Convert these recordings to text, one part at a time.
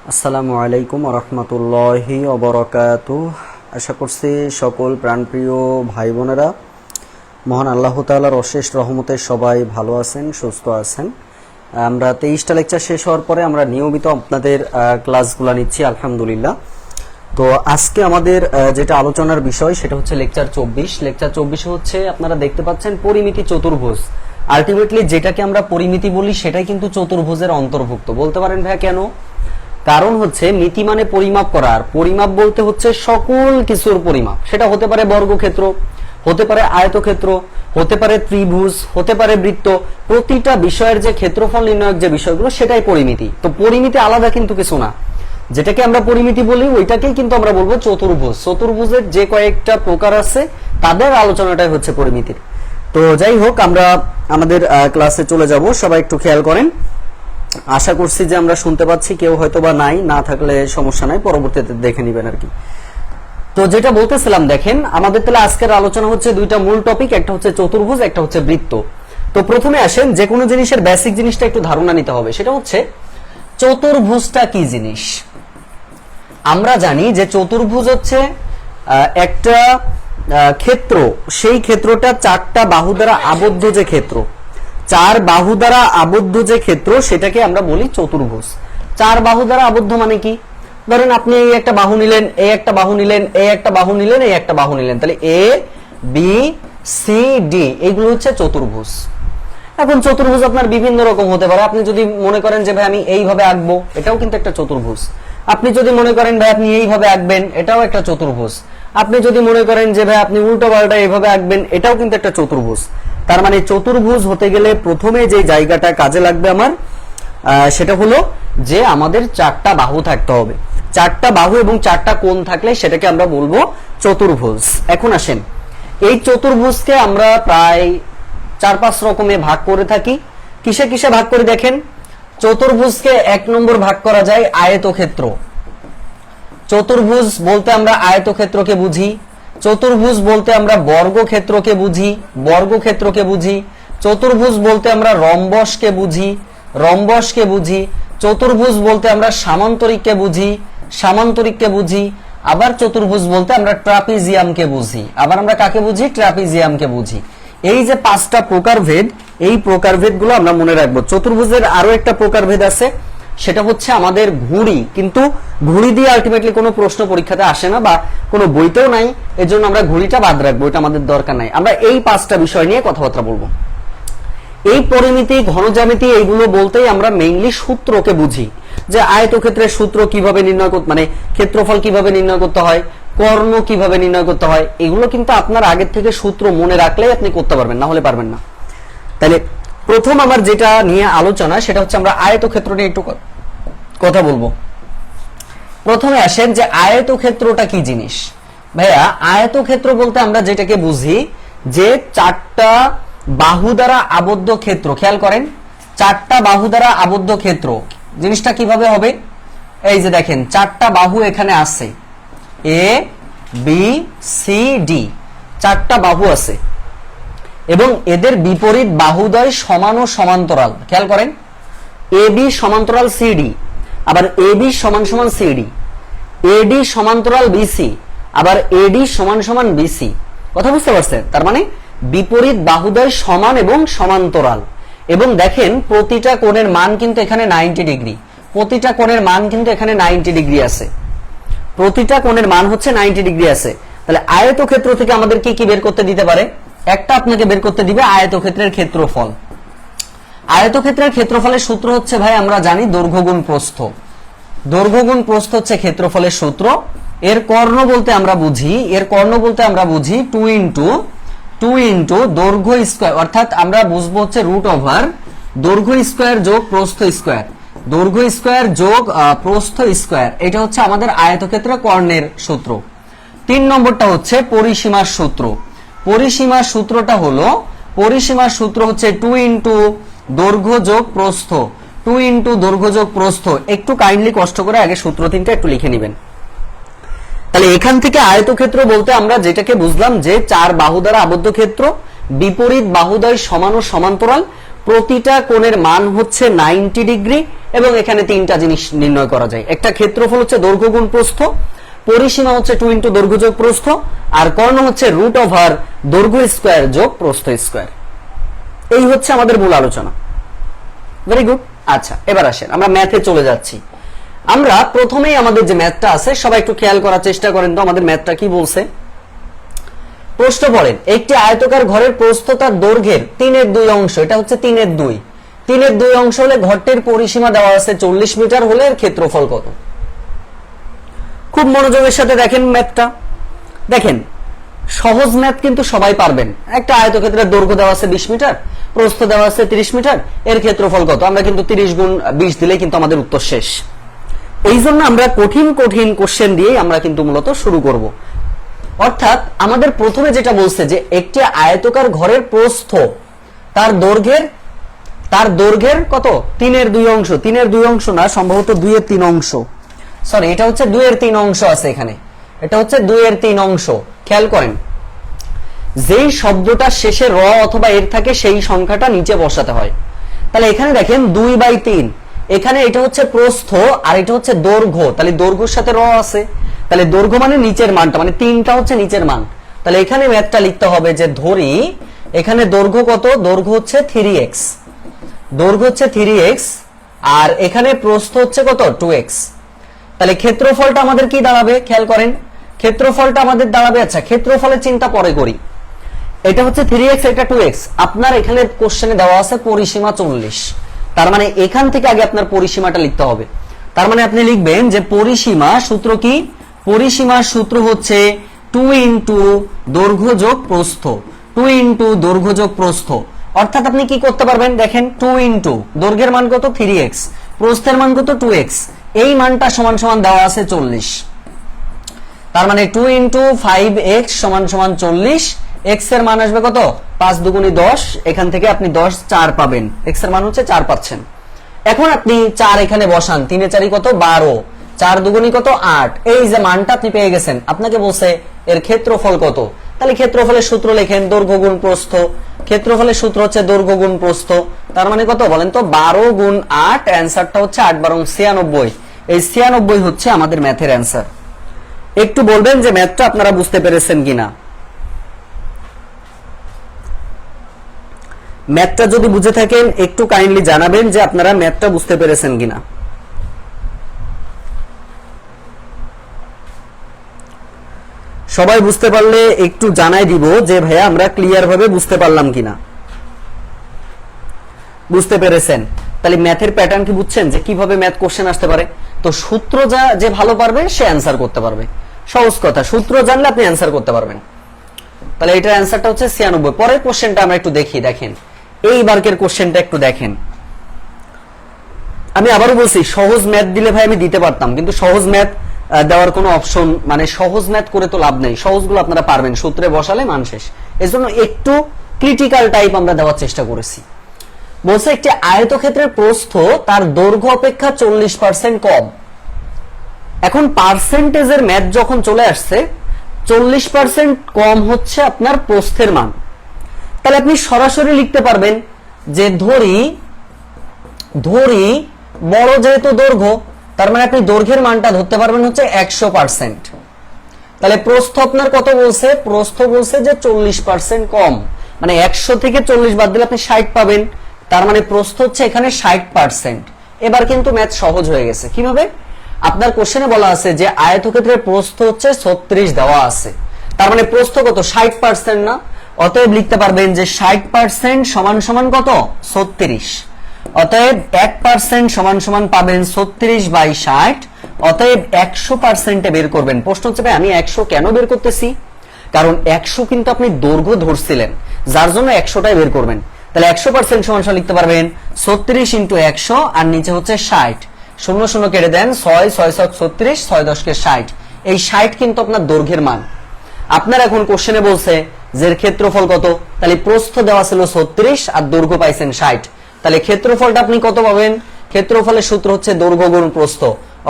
আসসালামু আলাইকুম ওয়া রাহমাতুল্লাহি ওয়া বারাকাতুহু। আশা করছি সকল প্রাণপ্রিয় ভাই বোনেরা মহান আল্লাহ তাআলার অশেষ রহমতে সবাই ভালো আছেন, সুস্থ আছেন। আমরা 23টা লেকচার শেষ হওয়ার পরে আমরা নিয়মিত আপনাদের ক্লাসগুলো নিচ্ছি আলহামদুলিল্লাহ। তো আজকে আমাদের যেটা আলোচনার বিষয় সেটা হচ্ছে লেকচার 24। লেকচার 24 হচ্ছে আপনারা দেখতে পাচ্ছেন পরিমিতি চতুর্ভুজ। আলটিমেটলি যেটাকে আমরা পরিমিতি বলি সেটাই কিন্তু চতুর্ভুজের অন্তর্ভুক্ত। বলতে পারেন ভাই কেন? কারণ হচ্ছে মিতি মানে পরিমাপ করা, আর পরিমাপ বলতে হচ্ছে সকল কিছুর পরিমাপ। সেটা হতে পারে বর্গক্ষেত্র, হতে পারে আয়তক্ষেত্র, হতে পারে ত্রিভুজ, হতে পারে বৃত্ত। প্রতিটা বিষয়ের যে ক্ষেত্রফল নির্ণয়ক যে বিষয়গুলো সেটাই পরিমিতি। তো পরিমিতি আলাদা কিন্তু কিছু না। যেটাকে আমরা পরিমিতি বলি ওইটাকেই কিন্তু আমরা বলবো চতুর্ভুজ। চতুর্ভুজের যে কয়েকটা প্রকার আছে তাদের আলোচনাটাই হচ্ছে পরিমিতির। তো যাই হোক, আমরা আমাদের ক্লাসে চলে যাব। সবাই একটু খেয়াল করেন। আশা করছি যে আমরা শুনতে পাচ্ছি, কেউ হয়তো বা নাই, না থাকলে সমস্যা নাই, পরবর্তীতে দেখে নেবেন আর কি। তো যেটা বলতেছিলাম, দেখেন আমাদের তাহলে আজকের আলোচনা হচ্ছে দুইটা মূল টপিক, একটা হচ্ছে চতুর্ভুজ, একটা হচ্ছে বৃত্ত। তো প্রথমে আসেন, যে কোনো জিনিসের বেসিক জিনিসটা একটু ধারণা নিতে হবে। সেটা হচ্ছে চতুর্ভুজটা কি জিনিস। আমরা জানি যে চতুর্ভুজ হচ্ছে একটা ক্ষেত্র, সেই ক্ষেত্রটা চারটা বাহু দ্বারা আবদ্ধ যে ক্ষেত্র, চার বাহু দ্বারা আবদ্ধ যে ক্ষেত্র সেটাকে আমরা বলি চতুর্ভুজ। চার বাহু দ্বারা আবদ্ধ মানে কি? ধরেন আপনি এই একটা বাহু নিলেন, এই একটা বাহু নিলেন, এই একটা বাহু নিলেন, এই একটা বাহু নিলেন, তাহলে এ বি সি ডি এইগুলো হচ্ছে চতুর্ভুজ। এখন চতুর্ভুজ আপনার বিভিন্ন রকম হতে পারে। আপনি যদি মনে করেন যে ভাই আমি এইভাবে আঁকবো, এটাও কিন্তু একটা চতুর্ভুজ। আপনি যদি মনে করেন ভাই আপনি এইভাবে আঁকবেন, এটাও একটা চতুর্ভুজ। আপনি যদি মনে করেন যে ভাই আপনি উল্টো পাল্টা এইভাবে আঁকবেন, এটাও কিন্তু একটা চতুর্ভুজ। তার মানে চতুর্ভুজ হতে গেলে প্রথমে যে জায়গাটা কাজে লাগবে আমার, সেটা হলো যে আমাদের চারটা বাহু থাকতে হবে। চারটা বাহু এবং চারটা কোণ থাকলে সেটাকে আমরা বলবো চতুর্ভুজ। এখন আসেন, এই চতুর্ভুজকে আমরা প্রায় 4-5 রকমে ভাগ করে থাকি। কিসে কিসে ভাগ করে দেখেন। চতুর্ভুজকে 1 নম্বর ভাগ করা যায় আয়তক্ষেত্র। চতুর্ভুজ বলতে আমরা আয়তক্ষেত্রকে বুঝি। চতুর্ভুজ বলতে আমরা বর্গক্ষেত্রকে বুঝি, বর্গক্ষেত্রকে বুঝি। চতুর্ভুজ বলতে আমরা রম্বসকে বুঝি, রম্বসকে বুঝি। চতুর্ভুজ বলতে আমরা সামান্তরিককে বুঝি, সামান্তরিককে বুঝি। আবার চতুর্ভুজ বলতে আমরা ট্রাপিজিয়ামকে বুঝি। আবার আমরা কাকে বুঝি? ট্রাপিজিয়ামকে বুঝি। এই যে 5টা প্রকারভেদ, এই প্রকারভেদগুলো আমরা মনে রাখবো। চতুর্ভুজের আরো একটা প্রকারভেদ আছে, সেটা হচ্ছে আমাদের ঘুড়ি। কিন্তু ঘুড়ি দিয়ে আলটিমেটলি কোনো প্রশ্ন পরীক্ষাতে আসে না বা কোনো বইতেও নাই, এজন্য আমরা ঘুড়িটা বাদ রাখবো, এটা আমাদের দরকার নাই। আমরা এই 5টা বিষয় নিয়ে কথাবার্তা বলবো। এই পরিমিতি, ঘনজ্যামিতি এইগুলো বলতেই আমরা মেইনলি সূত্রকে বুঝি, যে আয়তক্ষেত্রের সূত্র কিভাবে নির্ণয় করতে, মানে ক্ষেত্রফল কিভাবে নির্ণয় করতে হয়, কর্ণ কিভাবে নির্ণয় করতে হয়। এগুলো কিন্তু আপনার আগের থেকে সূত্র মনে রাখলেই আপনি করতে পারবেন, না হলে পারবেন না। তাহলে প্রথম আমার যেটা নিয়ে আলোচনা সেটা হচ্ছে আমরা আয়তক্ষেত্র নিয়ে একটু কথা বলবো। প্রথমে আসেন যে আয়তক্ষেত্রটা কি জিনিস। ভাইয়া আয়তক্ষেত্র বলতে আমরা যেটাকে বুঝি যে চারটা বাহু দ্বারা আবদ্ধ ক্ষেত্র। খেয়াল করেন, চারটা বাহু দ্বারা আবদ্ধ ক্ষেত্র জিনিসটা কিভাবে হবে। এই যে দেখেন চারটা বাহু এখানে আছে, এ বি সি ডি, চারটা বাহু আছে এবং এদের বিপরীত বাহুদ্বয় সমান ও সমান্তরাল। খেয়াল করেন, এ বি সমান্তরাল সিডি, আবার এ বি সমান সমান সিডি, এডি সমান্তরাল বিসি, আবার এডি সমান সমান বিসি। কথা বুঝতে পারছেন? তার মানে বিপরীত বাহুদ্বয় সমান এবং সমান্তরাল। এবং দেখেন প্রতিটা কোণের মান কিন্তু এখানে 90 ডিগ্রি, প্রতিটা কোণের মান কিন্তু এখানে 90 ডিগ্রি আছে, প্রতিটা কোণের মান হচ্ছে 90 ডিগ্রি আছে। তাহলে আয়তক্ষেত্র থেকে আমাদের কি কি বের করতে দিতে পারে? একটা আপনাকে বের করতে দিবে আয়তক্ষেত্রের ক্ষেত্রফল। আয়তক্ষেত্রের ক্ষেত্রফলের সূত্র হচ্ছে ভাই আমরা জানি দৈর্ঘ্য গুণ প্রস্থ। দৈর্ঘ্য গুণ প্রস্থ হচ্ছে ক্ষেত্রফলের সূত্র। এর কর্ণ বলতে আমরা বুঝি, এর কর্ণ বলতে আমরা বুঝি 2 ইন্টু দৈর্ঘ্য স্কয়ার, অর্থাৎ আমরা বুঝবো হচ্ছে রুট ওভার দৈর্ঘ্য স্কয়ার যোগ প্রস্থ স্কয়ার, দৈর্ঘ্য স্কয়ার যোগ প্রস্থ স্কয়ার। এটা হচ্ছে আমাদের আয়তক্ষেত্রের কর্ণের সূত্র। 3 নম্বরটা হচ্ছে পরিসীমার সূত্র। পরিসীমার সূত্রটা হলো, পরিসীমার সূত্র হচ্ছে 2 ইন্টু দৈর্ঘ্য যোগ প্রস্থ, 2 ইন্টু দৈর্ঘ্য যোগ প্রস্থ। একটু কাইন্ডলি কষ্ট করে আগে সূত্র 3টা একটু লিখে নেবেন। তাহলে এখান থেকে আয়তক্ষেত্র বলতে আমরা যেটাকে বুঝলাম যে চার বাহু দ্বারা আবদ্ধ ক্ষেত্র, বিপরীত বাহুদ্বয় সমান ও সমান্তরাল, প্রতিটা কোণের মান হচ্ছে 90 ডিগ্রি এবং এখানে তিনটা জিনিস নির্ণয় করা যায়। একটা ক্ষেত্রফল হচ্ছে দৈর্ঘ্য গুণ প্রস্থ, পরিসীমা হচ্ছে 2 ইনটু দৈর্ঘ্য যোগ প্রস্থ, আর কর্ণ হচ্ছে রুট ওভার দৈর্ঘ্য স্কয়ার যোগ প্রস্থ স্কয়ার। এই হচ্ছে আমাদের মূল আলোচনা। Very good. আচ্ছা, এবার আসেন আমরা ম্যাথে চলে যাচ্ছি। আমরা প্রথমেই আমাদের যে ম্যাথটা আছে সবাই একটু খেয়াল করার চেষ্টা করেন তো আমাদের ম্যাথটা কি বলছে। প্রশ্ন পড়েন, একটি আয়তাকার ঘরের প্রস্থ তার দৈর্ঘ্যের 3/2 অংশ, এটা হচ্ছে 3/2, 3/2 অংশ হলে ঘরটির পরিসীমা দেওয়া আছে 40 মিটার হলে এর ক্ষেত্রফল কত? খুব মনোযোগের সাথে দেখেন ম্যাথটা। দেখেন সহজ ম্যাথ কিন্তু সবাই পারবেন। একটা আয়তক্ষেত্রের দৈর্ঘ্য দেওয়া আছে 20 মিটার, প্রস্থ দেওয়া আছে 30 মিটার, এর ক্ষেত্রফল কত? আমরা কিন্তু 30 গুণ 20 দিলে কিন্তু আমাদের উত্তর শেষ। এই জন্য আমরা কঠিন কঠিন কোশ্চেন দিয়ে আমরা কিন্তু মূলত শুরু করব। অর্থাৎ আমাদের প্রথমে যেটা বলছে যে একটি আয়তাকার ঘরের প্রস্থ তার দৈর্ঘ্যের কত? 3/2 অংশ, 3/2 অংশ না, সম্ভবত 2/3 অংশ, সরি এটা হচ্ছে 2/3 অংশ আছে এখানে, এটা হচ্ছে 2/3 অংশ। খেয়াল করেন, যেই শব্দটা শেষে র অথবা এর থাকে সেই সংখ্যাটা নিচে বসাতে হয়। তাহলে এখানে দেখেন 2/3, এখানে এটা হচ্ছে প্রস্থ আর এটা হচ্ছে দৈর্ঘ্য, তাহলে দৈর্ঘ্যের সাথে র আছে, তাহলে দৈর্ঘ্য মানে নিচের মানটা, মানে 3টা হচ্ছে নিচের মান। তাহলে এখানে ম্যাথটা লিখতে হবে যে ধরি এখানে দৈর্ঘ্য কত? দৈর্ঘ্য হচ্ছে 3x, দৈর্ঘ্য হচ্ছে 3x আর এখানে প্রস্থ হচ্ছে কত? 2x। তাহলে ক্ষেত্রফলটা আমাদের কি দাঁড়াবে? খেয়াল করেন, ক্ষেত্রফলটা আমাদের দাঁড়াবে, আচ্ছা ক্ষেত্রফলের চিন্তা পরে করি, এটা হচ্ছে 3x, এটা 2x। আপনার এখানে কোশ্চেনে দেওয়া আছে পরিসীমা 40, তার মানে এখান থেকে আগে আপনার পরিসীমাটা লিখতে হবে। তার মানে আপনি লিখবেন যে পরিসীমা সূত্র কি? পরিসীমার সূত্র হচ্ছে 2 ইনটু দৈর্ঘ্য যোগ প্রস্থ, 2 ইনটু দৈর্ঘ্য যোগ প্রস্থ। অর্থাৎ আপনি কি করতে পারবেন? দেখেন 2 ইনটু দৈর্ঘ্যের মান কত? 3x, প্রস্থের মান কত? 2x, এই মানটা সমান সমান দেওয়া আছে 40। তার মানে 2 ইনটু 5x সমান সমান 40, x এর মান আসবে কত? 5 দুগুণী 10, এখান থেকে আপনি 10 4 পাবেন, x এর মান হচ্ছে 4 পাচ্ছেন। এখন আপনি 4 এখানে বসান, 3 এ 4 কত? 12, 4 দুগুণী কত? 8, এই যে মানটা আপনি পেয়ে গেছেন। আপনাকে বলছে এর ক্ষেত্রফল কত, তাহলে ক্ষেত্রফলের সূত্র লেখেন দৈর্ঘ্য গুণ প্রস্থ, ক্ষেত্রফলের সূত্র হচ্ছে দৈর্ঘ্য গুণ প্রস্থ, তার মানে কত বলেন তো? 12 গুণ 8, অ্যান্সারটা হচ্ছে 8 12 96, এই 96 হচ্ছে আমাদের ম্যাথের অ্যান্সার। একটু বলবেন যে ম্যাথটা আপনারা বুঝতে পেরেছেন কিনা। ম্যাথটা যদি বুঝে থাকেন একটু কাইন্ডলি জানাবেন যে আপনারা ম্যাথটা বুঝতে পেরেছেন কিনা। সবাই বুঝতে পারলে একটু জানাই দিব যে ভাইয়া আমরা ক্লিয়ার ভাবে বুঝতে পারলাম কিনা। বুঝতে পেরেছেন? তাহলে ম্যাথের প্যাটার্ন কি বুঝছেন যে কিভাবে ম্যাথ কোশ্চেন আসতে পারে? তো সূত্র যে ভালো পারবে সে অ্যান্সার করতে পারবে। সহজ কথা, সূত্র জানলে আপনি অ্যান্সার করতে পারবেন। তাহলে এটার অ্যান্সারটা হচ্ছে 96। পরের কোশ্চেনটা আমরা একটু দেখি। দেখেন এই বারকের কোশ্চেনটা একটু দেখেন। আমি আবারও বলছি সহজ ম্যাথ দিলে ভাই আমি দিতে পারতাম, কিন্তু সহজ ম্যাথ দেওয়ার কোনো অপশন, মানে সহজ ম্যাথ করে তো লাভ নেই, সহজগুলো আপনারা পারবেন, সূত্রে বসালে মান শেষ। এজন্য একটু ক্রিটিক্যাল টাইপ আমরা দেওয়ার চেষ্টা করেছি। বলছে একটি আয়তক্ষেত্রের প্রস্থ তার দৈর্ঘ্য অপেক্ষা 40% কম। এখন পার্সেন্টেজের ম্যাথ যখন চলে আসছে, 40% কম হচ্ছে আপনার প্রস্থের মান। তাহলে আপনি সরাসরি লিখতে পারবেন যে ধরি বড় যেহেতু দৈর্ঘ্য, তার মানে আপনি দৈর্ঘ্যের মানটা ধরতে পারবেন হচ্ছে 100%। তাহলে প্রস্থ আপনার কত বলছে? প্রস্থ বলছে যে 40% কম, মানে 100 থেকে 40 বাদ দিলে আপনি 60 পাবেন। তার মানে প্রস্থ হচ্ছে এখানে 60%। এবার কিন্তু ম্যাথ সহজ হয়ে গেছে। কিভাবে? আপনার কোশ্চেনে বলা আছে যে আয়তক্ষেত্রের প্রস্থ হচ্ছে 36 দেওয়া আছে, তার মানে প্রস্থ কত? 60% না? অতএব লিখতে পারবেন যে 60% সমান সমান কত? 36। অতএব 1% সমান সমান পাবেন 36/60। অতএব 100% বের করবেন। প্রশ্ন হচ্ছে ভাই আমি 100 কেন বের করতেছি? কারণ 100 কিন্তু আপনি দৈর্ঘ্য ধরছিলেন, যার জন্য 100টাই বের করবেন। তাহলে 100% সমান সমান লিখতে পারবেন 36 × 100 আর নিচে হচ্ছে 60, 0 0 কেটে দেন, 6 6 7 36, 6 10 কে 60। এই 60 কিন্তু আপনার দৈর্ঘ্যের মান। আপনার এখন কোশ্চেনে বলছে যে এর ক্ষেত্রফল কত, তাহলে প্রস্থ দেওয়া ছিল 36 আর দৈর্ঘ্য পাইছেন 60, তাহলে ক্ষেত্রফলটা আপনি কত পাবেন? ক্ষেত্রফলের সূত্র হচ্ছে দৈর্ঘ্য গুণ প্রস্থ,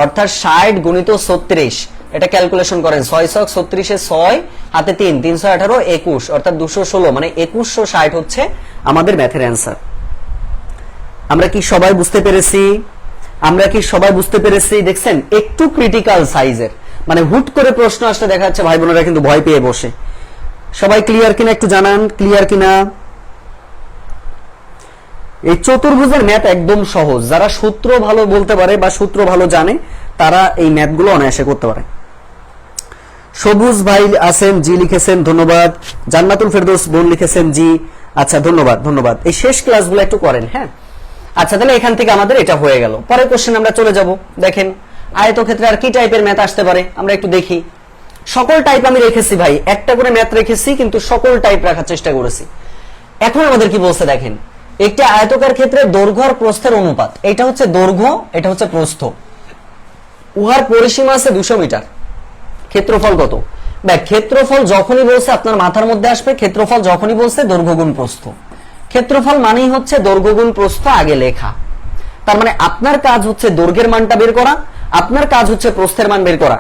অর্থাৎ 60 গুণিত 36। এটা ক্যালকুলেশন করেন, 6 6 36 এ 6 হাতে 3 318 21, অর্থাৎ 216, মানে 2160 হচ্ছে আমাদের ম্যাথের অ্যান্সার। আমরা কি সবাই বুঝতে পেরেছি? আমরা কি সবাই বুঝতে পেরেছি? দেখছেন একটু ক্রিটিক্যাল সাইজের, মানে হুট করে প্রশ্ন আসলে দেখা যাচ্ছে ভাই বোনেরা কিন্তু ভয় পেয়ে বসে। সবাই ক্লিয়ার কিনা একটু জানান, ক্লিয়ার কিনা? এই চতুর্ভুজের ম্যাথ একদম সহজ, যারা সূত্র ভালো বলতে পারে বা সূত্র ভালো জানে তারা এই ম্যাথগুলো অনায়াসে করতে পারে। সবুজ ভাই আছেন, জি লিখেছেন, ধন্যবাদ। জান্নাতুল ফেরদৌস বোন লিখেছেন জি, আচ্ছা ধন্যবাদ ধন্যবাদ। এই শেষ ক্লাসগুলো একটু করেন, হ্যাঁ। আচ্ছা তাহলে এখান থেকে আমাদের এটা হয়ে গেল। পরের কোশ্চেন আমরা চলে যাব। দেখেন আয়তক্ষেত্রে আর কি টাইপের ম্যাথ আসতে পারে আমরা একটু দেখি। সকল টাইপ আমি রেখেছি ভাই, একটা করে ম্যাথ রেখেছি কিন্তু সকল টাইপ রাখার চেষ্টা করেছি। এখন আমাদের কি বলছে দেখেন, একটি আয়তকার ক্ষেত্রে দৈর্ঘ্য আর প্রস্থের অনুপাত, এটা হচ্ছে দৈর্ঘ্য, এটা হচ্ছে প্রস্থ। উহার পরিসীমা আছে 200 মিটার। ক্ষেত্রফল কত? দেখ ক্ষেত্রফল যখনই বলছে আপনার মাথার মধ্যে আসবে, ক্ষেত্রফল যখনই বলছে দৈর্ঘ্য গুণ প্রস্থ। ক্ষেত্রফল মানেই হচ্ছে দৈর্ঘ্য গুণ প্রস্থ আগে লেখা। তার মানে আপনার কাজ হচ্ছে দৈর্ঘ্যের মানটা বের করা, আপনার কাজ হচ্ছে প্রস্থের মান বের করা।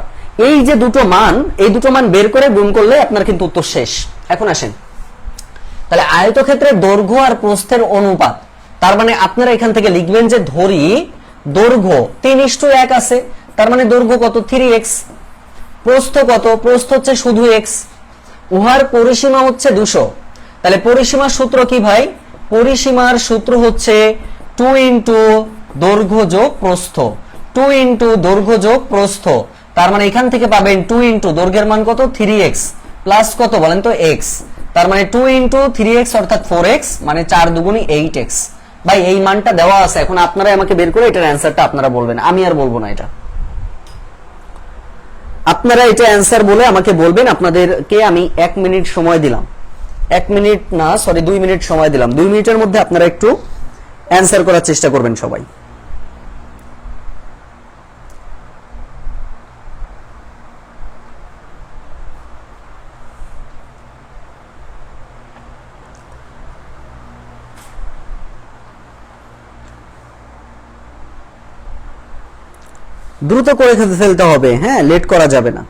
এই যে দুটো মান, এই দুটো মান বের করে গুণ করলে আপনার কিন্তু উত্তর শেষ। এখন আসেন তাহলে আয়তক্ষেত্রের দৈর্ঘ্য আর প্রস্থের অনুপাত, তার মানে আপনারা এখান থেকে লিখবেন যে ধরি দৈর্ঘ্য 3:1 আছে, তার মানে দৈর্ঘ্য কত? 3x। প্রস্থ কত? প্রস্থ হচ্ছে শুধু x। উহার পরিসীমা হচ্ছে 200। তাহলে পরিসীমার সূত্র কি ভাই? পরিসীমার সূত্র হচ্ছে 2 ইন্টু দৈর্ঘ্য যোগ প্রস্থ, 2 ইন্টু দৈর্ঘ্য যোগ প্রস্থ। তার মানে এখান থেকে পাবেন 2 ইন্টু দৈর্ঘ্যের মান কত? 3x প্লাস কত বলেন তো? x। তার মানে 2 ইন্টু 3x অর্থাৎ 4x, মানে 4 দুগুণী 8x। ভাই এই মানটা দেওয়া আছে, এখন আপনারাই আমাকে বের করে এটার অ্যান্সারটা আপনারা বলবেন, আমি আর বলবো না। এটা আপনারা এটা অ্যান্সার বলে আমাকে বলবেন। আপনাদেরকে আমি 1 মিনিট সময় দিলাম, 1 মিনিট না সরি 2 মিনিট সময় দিলাম। 2 মিনিটের মধ্যে আপনারা একটু অ্যান্সার করার চেষ্টা করবেন সবাই। দ্রুত করে ফেলতে হবে, হ্যাঁ, লেট করা যাবে না।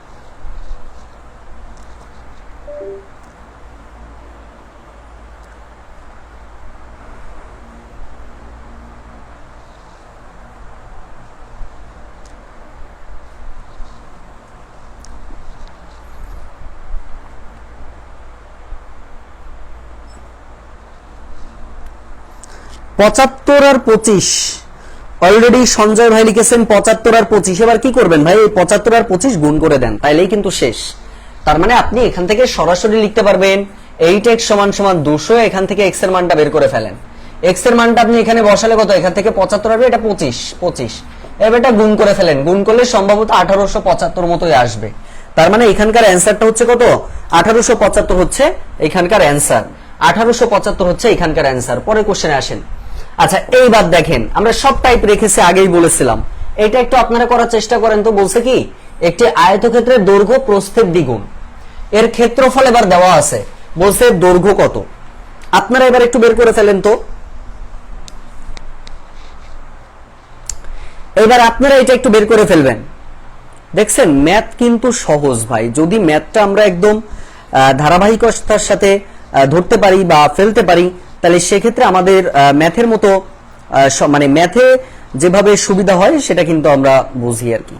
পঁচাত্তর আর 25 অলরেডি সঞ্জয় ভাই লিখেছেন 75 আর 25। এবার কি করবেন ভাই? এই 75 আর 25 গুণ করে দেন, তাইলেই কিন্তু শেষ। তার মানে আপনি এখান থেকে সরাসরি লিখতে পারবেন 8x সমান সমান 200। এখান থেকে x এর মানটা বের করে ফেলেন। x এর মানটা আপনি এখানে বসালে কত? এখান থেকে 75 আসবে, এটা 25। এবার এটা গুণ করে ফেলেন, গুণ করলে সম্ভবত 1875 মতোই আসবে। তার মানে এখানকার অ্যান্সারটা হচ্ছে কত? 1875 হচ্ছে এখানকার অ্যান্সার, 1875 হচ্ছে এখানকার অ্যান্সার। পরে কোশ্চেনে আসেন। আচ্ছা এইবার দেখেন আমরা সব টাইপ রেখেছি, আগেই বলেছিলাম। এটা একটু আপনারা করার চেষ্টা করেন তো। বলছে কি একটি আয়তক্ষেত্রের দৈর্ঘ্য প্রস্থের দ্বিগুণ, এর ক্ষেত্রফল এবার দেওয়া আছে, বলছে দৈর্ঘ্য কত। আপনারা এবার একটু বের করে ফেলেন তো। এবার আপনারা এটা একটু বের করে ফেলবেন। দেখছেন ম্যাথ কিন্তু সহজ ভাই, যদি ম্যাথটা আমরা একদম ধারাবাহিকতার সাথে ধরতে পারি বা ফেলতে পারি, তাহলে সেক্ষেত্রে আমাদের ম্যাথের মতো মানে ম্যাথে যেভাবে সুবিধা হয় সেটা কিন্তু আমরা বুঝি আর কি।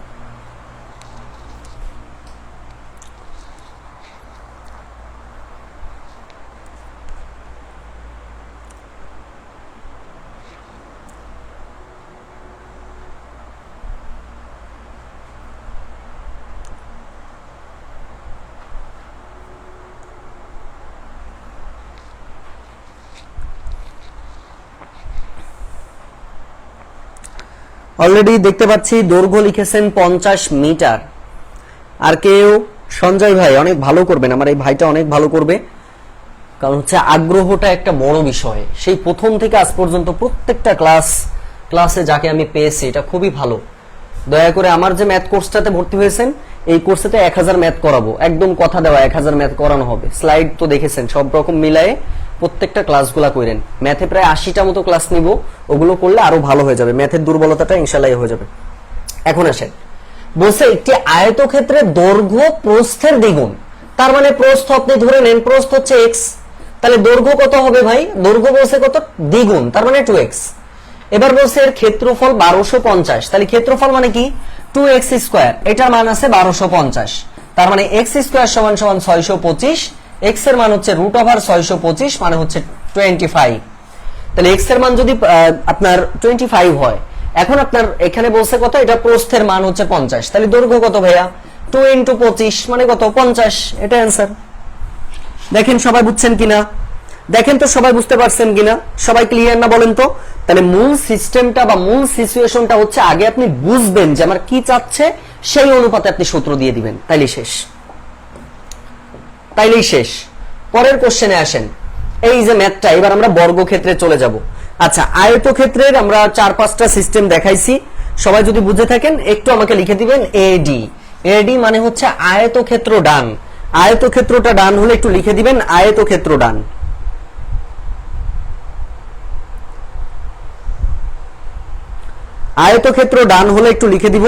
অলরেডি দেখতে পাচ্ছি দৈর্ঘ্য লিখেছেন 50 মিটার। আর কেউ? সঞ্জয় ভাই অনেক ভালো করবেন, আমার এই ভাইটা অনেক ভালো করবে, কারণ হচ্ছে আগ্রহটা একটা বড় বিষয়। সেই প্রথম থেকে আজ পর্যন্ত প্রত্যেকটা ক্লাসে যাকে আমি পেয়েছি এটা খুবই ভালো। দয়া করে আমার যে ম্যাথ কোর্সটাতে ভর্তি হয়েছেন, এই কোর্সেতে 1000 ম্যাথ করাবো, একদম কথা দেওয়া 1000 ম্যাথ করানো হবে। স্লাইড তো দেখেছেন, সব রকম মিলায়ে প্রত্যেকটা ক্লাসগুলা করেন। ম্যাথে প্রায় 80টা মতো ক্লাস নিব, ওগুলো করলে আরো ভালো হয়ে যাবে, ম্যাথের দুর্বলতাটা ইনশাআল্লাহ হয়ে যাবে। এখন আসেন, বলছে একটি আয়তক্ষেত্রের দৈর্ঘ্য প্রস্থের দ্বিগুণ। তার মানে প্রস্থ আপনি ধরে নেন, প্রস্থ হচ্ছে x, তাহলে দৈর্ঘ্য কত হবে ভাই? দৈর্ঘ্য বলছে কত? দ্বিগুণ, তার মানে 2x। এবার বলছে এর ক্ষেত্রফল 1250, তাহলে ক্ষেত্রফল মানে কি 2x², এটার মান আছে 1250, তার মানে x² সমান সমান 625, x এর মান হচ্ছে √625 মানে হচ্ছে 25। তাহলে x এর মান যদি আপনার 25 হয়, এখন আপনার এখানে বলছে কত, এটা প্রস্থের মান হচ্ছে 50, তাহলে দৈর্ঘ্য কত ভাইয়া 2 × 25 মানে কত 50, এটা অ্যান্সার। দেখেন সবাই বুঝছেন কিনা, দেখেন তো সবাই বুঝতে পারছেন কিনা, সবাই ক্লিয়ার না বলেন তো? তাহলে মূল সিস্টেমটা বা মূল সিচুয়েশনটা হচ্ছে আগে আপনি বুঝবেন যে আমার কি চাচ্ছে, সেই অনুপাতে আপনি সূত্র দিয়ে দিবেন, তাইলেই শেষ। পরের কোশ্চেনে আসেন, এই যে ম্যাথটা, এবার আমরা বর্গক্ষেত্রে চলে যাব। আচ্ছা, আয়তক্ষেত্রের আমরা 4-5টা সিস্টেম দেখাইছি, সবাই যদি বুঝে থাকেন একটু আমাকে লিখে দিবেন এডি। এডি মানে হচ্ছে আয়তক্ষেত্র ডান, আয়তক্ষেত্রটা ডান হলে একটু লিখে দিবেন আয়তক্ষেত্র ডান। আয়তক্ষেত্র ডান হলে একটু লিখে দিব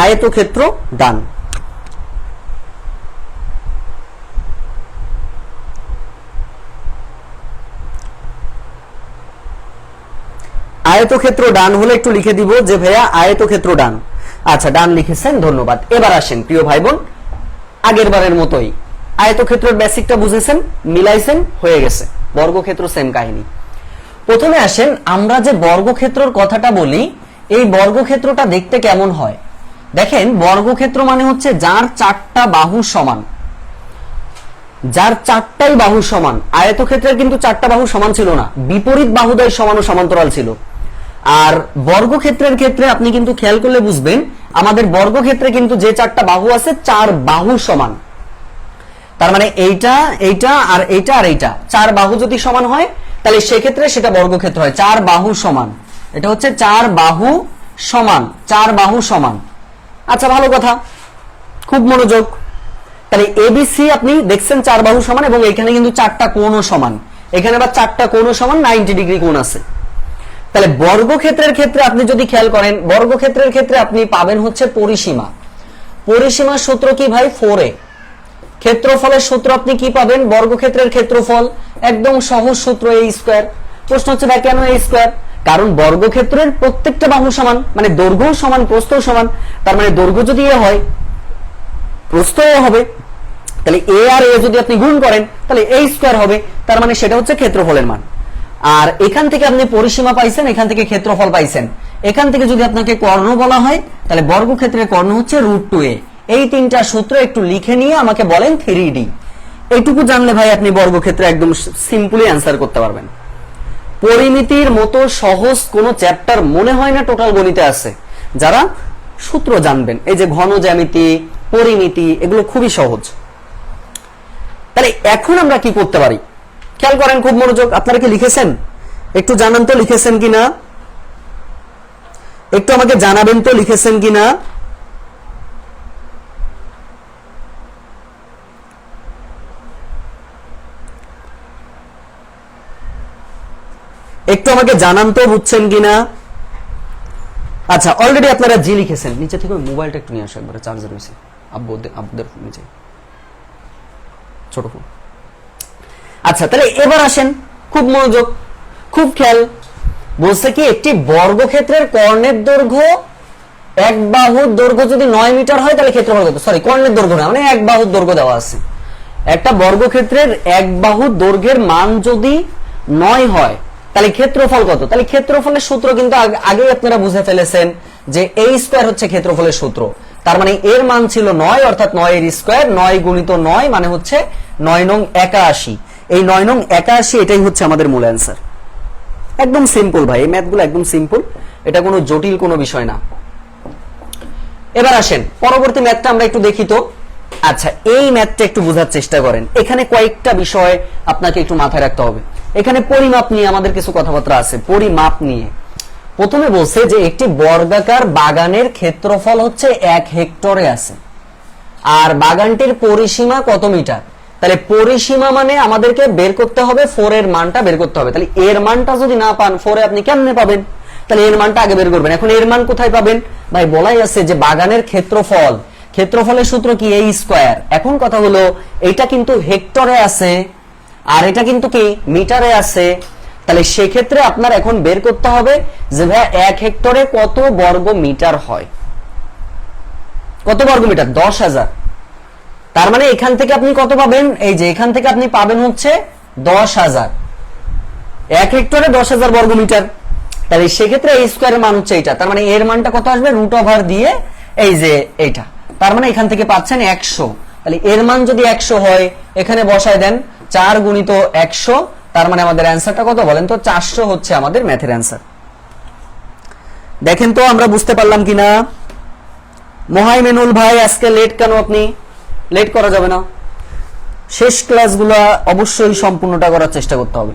আয়তক্ষেত্র ডান। আয়তক্ষেত্র ডান হলে একটু লিখে দিব যে ভাইয়া আয়তক্ষেত্র ডান। আচ্ছা, ডান লিখেছেন, ধন্যবাদ। এবার আসেন প্রিয় ভাই বোন, আগের বারের মতোই আয়তক্ষেত্রের বেসিকটা বুঝেছেন, মিলাইছেন, হয়ে গেছে। বর্গক্ষেত্র সেম কাহিনী। প্রথমে আসেন, আমরা যে বর্গক্ষেত্রের কথাটা বলি, এই বর্গক্ষেত্রটা দেখতে কেমন হয় দেখেন। বর্গক্ষেত্র মানে হচ্ছে যার 4টা বাহু সমান, যার 4টাই বাহু সমান। আয়তক্ষেত্রের কিন্তু 4টা বাহু সমান ছিল না, বিপরীত বাহুদ্বয় সমান ও সমান্তরাল ছিল। আর বর্গক্ষেত্রের ক্ষেত্রে আপনি কিন্তু খেয়াল করলে বুঝবেন, আমাদের বর্গক্ষেত্রে কিন্তু যে 4টা বাহু আছে, 4 বাহু সমান। তার মানে এইটা, এইটা আর এইটা আর এইটা, 4 বাহু যদি সমান হয় তাহলে সেক্ষেত্রে সেটা বর্গক্ষেত্র হয়। 4 বাহু সমান, এটা হচ্ছে 4 বাহু সমান, 4 বাহু সমান। আচ্ছা, ভালো কথা, খুব মনোযোগ। তাহলে এবিসি আপনি দেখছেন 4 বাহু সমান, এবং এখানে কিন্তু 4টা কোণও সমান, এখানে আবার 4টা কোণও সমান, 90 ডিগ্রি কোণ আছে। তাহলে বর্গক্ষেত্রের ক্ষেত্রে আপনি যদি খেয়াল করেন, বর্গক্ষেত্রের ক্ষেত্রে আপনি পাবেন হচ্ছে পরিসীমা। পরিসীমার সূত্র কি ভাই 4a। ক্ষেত্রফলের সূত্র আপনি কি পাবেন, বর্গক্ষেত্রের ক্ষেত্রফল একদম সহজ সূত্র a²। প্রশ্ন হচ্ছে ভাই কেন a²? কারণ বর্গক্ষেত্রের প্রত্যেকটা বাহু সমান, মানে দৈর্ঘ্যও সমান, প্রস্থও সমান। তার মানে দৈর্ঘ্য যদি a হয়, প্রস্থ a হবে, তাহলে a আর a যদি আপনি গুণ করেন তাহলে a² হবে। তার মানে সেটা হচ্ছে ক্ষেত্রফলের মান। আর এখান থেকে আপনি পরিসীমা পাইছেন, এখান থেকে ক্ষেত্রফল পাইছেন। এখান থেকে যদি আপনাকে কর্ণ বলা হয়, তাহলে বর্গক্ষেত্রের কর্ণ হচ্ছে √2a। এই 3টা সূত্র একটু লিখে নিয়ে আমাকে বলেন 3D। এইটুকু জানলে ভাই আপনি বর্গক্ষেত্রে একদম সিম্পলি অ্যান্সার করতে পারবেন। পরিমিতির মতো সহজ কোনো চ্যাপ্টার মনে হয় না টোটাল গণিতে আছে, যারা সূত্র জানবেন। এই যে ঘন জ্যামিতি, পরিমিতি, এগুলো খুবই সহজ। তাহলে এখন আমরা কি করতে পারি, খেয়াল করেন, খুব মনোযোগ। আপনারা কি লিখেছেন? একটু জানান তো লিখেছেন কিনা, একটু আমাকে জানাবেন তো লিখেছেন কিনা। একটু আমাকে জানান তো বুঝছেন কিনা। আচ্ছা, অলরেডি আপনারা জি লিখেছেন। নিচে থেকে মোবাইলটা একটু নিয়ে আসো, একবারে চার্জার হয়েছে, আব্বুদের ফোন নিচে, ছোট ফোন। আচ্ছা, তাহলে এবার আসেন, খুব মনোযোগ, খুব খেয়াল। বলছে কি, একটি বর্গক্ষেত্রের কর্ণের দৈর্ঘ্য, এক বাহুর দৈর্ঘ্য যদি 9 মিটার হয় তাহলে ক্ষেত্রফল কত? সরি, কর্ণের দৈর্ঘ্য না, মানে এক বাহুর দৈর্ঘ্য দেওয়া আছে। একটা বর্গক্ষেত্রের এক বাহুর দৈর্ঘ্যের মান যদি 9 হয় তাহলে ক্ষেত্রফল কত? তাহলে ক্ষেত্রফলের সূত্র কিন্তু আগেই আপনারা বুঝে ফেলেছেন যে a² হচ্ছে ক্ষেত্রফলের সূত্র। তার মানে এর মান ছিল 9, অর্থাৎ 9 এর স্কয়ার, 9 গুণিত 9 মানে হচ্ছে 9 নং 81। এই 9 নং 81, এটাই হচ্ছে আমাদের মূল অ্যান্সার। একদম সিম্পল ভাই, এই ম্যাথগুলো একদম সিম্পল, এটা কোনো জটিল কোনো বিষয় না। এবার আসেন পরবর্তী ম্যাথটা আমরা একটু দেখি তো। আচ্ছা, এই ম্যাথটা একটু বোঝার চেষ্টা করেন। এখানে কয়েকটা বিষয় আপনাকে একটু মাথায় রাখতে হবে। এখানে পরিমাপ নিয়ে আমাদের কিছু কথাবার্তা আছে, পরিমাপ নিয়ে। প্রথমে বলছে যে একটি বর্গাকার বাগানের ক্ষেত্রফল হচ্ছে 1 হেক্টরে আছে, আর বাগানটির পরিসীমা কত মিটার? তাহলে পরিসীমা মানে আমাদেরকে বের করতে হবে 4 এর মানটা বের করতে হবে। তাহলে এর মানটা যদি না পান 4 এ আপনি কেমনে পাবেন? তাহলে এর মানটা আগে বের করবেন। এখন এর মান কোথায় পাবেন ভাই? বলাই আছে যে বাগানের ক্ষেত্রফল, ক্ষেত্রফলের সূত্র কি a²। এখন কথা হলো এটা কিন্তু হেক্টরে আছে আর এটা কিন্তু কি মিটারে আছে। তাহলে সেক্ষেত্রে আপনার এখন বের করতে হবে যে ভাই 1 হেক্টরে কত বর্গ মিটার হয়। কত বর্গ মিটার? 10,000। তার মানে এখান থেকে আপনি কত পাবেন? এই যে এখান থেকে আপনি পাবেন হচ্ছে 10,000। 1 হেক্টরে 10,000 বর্গ মিটার। তাহলে সেক্ষেত্রে এই স্কয়ারের মান হচ্ছে এটা। তার মানে এর মানটা কত আসবে? রুট ওভার দিয়ে এই যে এইটা। তার মানে এখান থেকে পাচ্ছেন 100। তাহলে এর মান যদি 100 হয়, এখানে বসায় দেন 4 গুণিত 100। তার মানে আমাদের অ্যান্সারটা কত বলেন তো? 400 হচ্ছে আমাদের ম্যাথের অ্যান্সার। দেখেন তো আমরা বুঝতে পারলাম কিনা? মোহাইমেনুল ভাই আজকে লেট কেন? আপনি লেট করা যাবে না, শেষ ক্লাসগুলো অবশ্যই সম্পূর্ণটা করার চেষ্টা করতে হবে।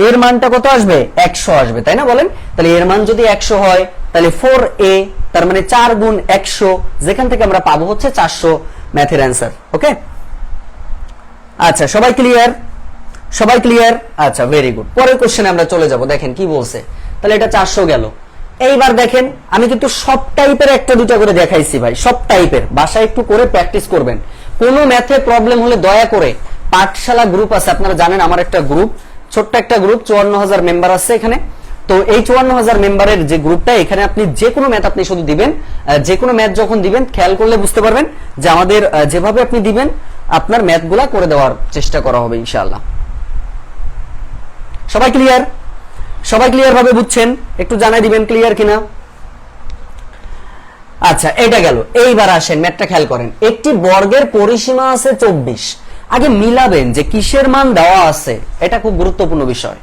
এর মানটা কত আসবে? 100 আসবে, তাই না? বলেন। তাহলে এর মান যদি 100 হয় তাহলে 4a, তার মানে 4 গুণ 100, যেখান থেকে আমরা পাবো হচ্ছে 400 ম্যাথের অ্যান্সার। ওকে, আচ্ছা সবাই ক্লিয়ার? সবাই ক্লিয়ার? আচ্ছা ভেরি গুড। পরের কোশ্চেনে আমরা চলে যাব। দেখেন কি বলছে। তাহলে এটা 400 গেল। এইবার দেখেন আমি কিন্তু সব টাইপের একটা দুটা করে দেখাইছি ভাই, সব টাইপের। বাসায় একটু করে প্র্যাকটিস করবেন। কোনো ম্যাথে প্রবলেম হলে দয়া করে পাঠশালা গ্রুপ আছে, আপনারা জানেন আমার একটা গ্রুপ, ছোট্ট একটা গ্রুপ, 54,000 মেম্বার আছে এখানে। তো এই 54,000 মেম্বারের যে গ্রুপটা, এখানে আপনি যে কোনো ম্যাথ আপনি শুধু দিবেন, যে কোনো ম্যাথ যখন দিবেন খেয়াল করলে বুঝতে পারবেন যে আমাদের যেভাবে আপনি দিবেন আপনার ম্যাথগুলা করে দেওয়ার চেষ্টা করা হবে ইনশাআল্লাহ। সবাই ক্লিয়ার? সবাই ক্লিয়ার ভাবে বুঝছেন? একটু জানাই দিবেন ক্লিয়ার কিনা। আচ্ছা এটা গেল। এইবার আসেন ম্যাথটা খেয়াল করেন। একটি বর্গের পরিসীমা আছে 24। আগে মিলাবেন যে কিসের মান দেওয়া আছে, এটা খুব গুরুত্বপূর্ণ বিষয়।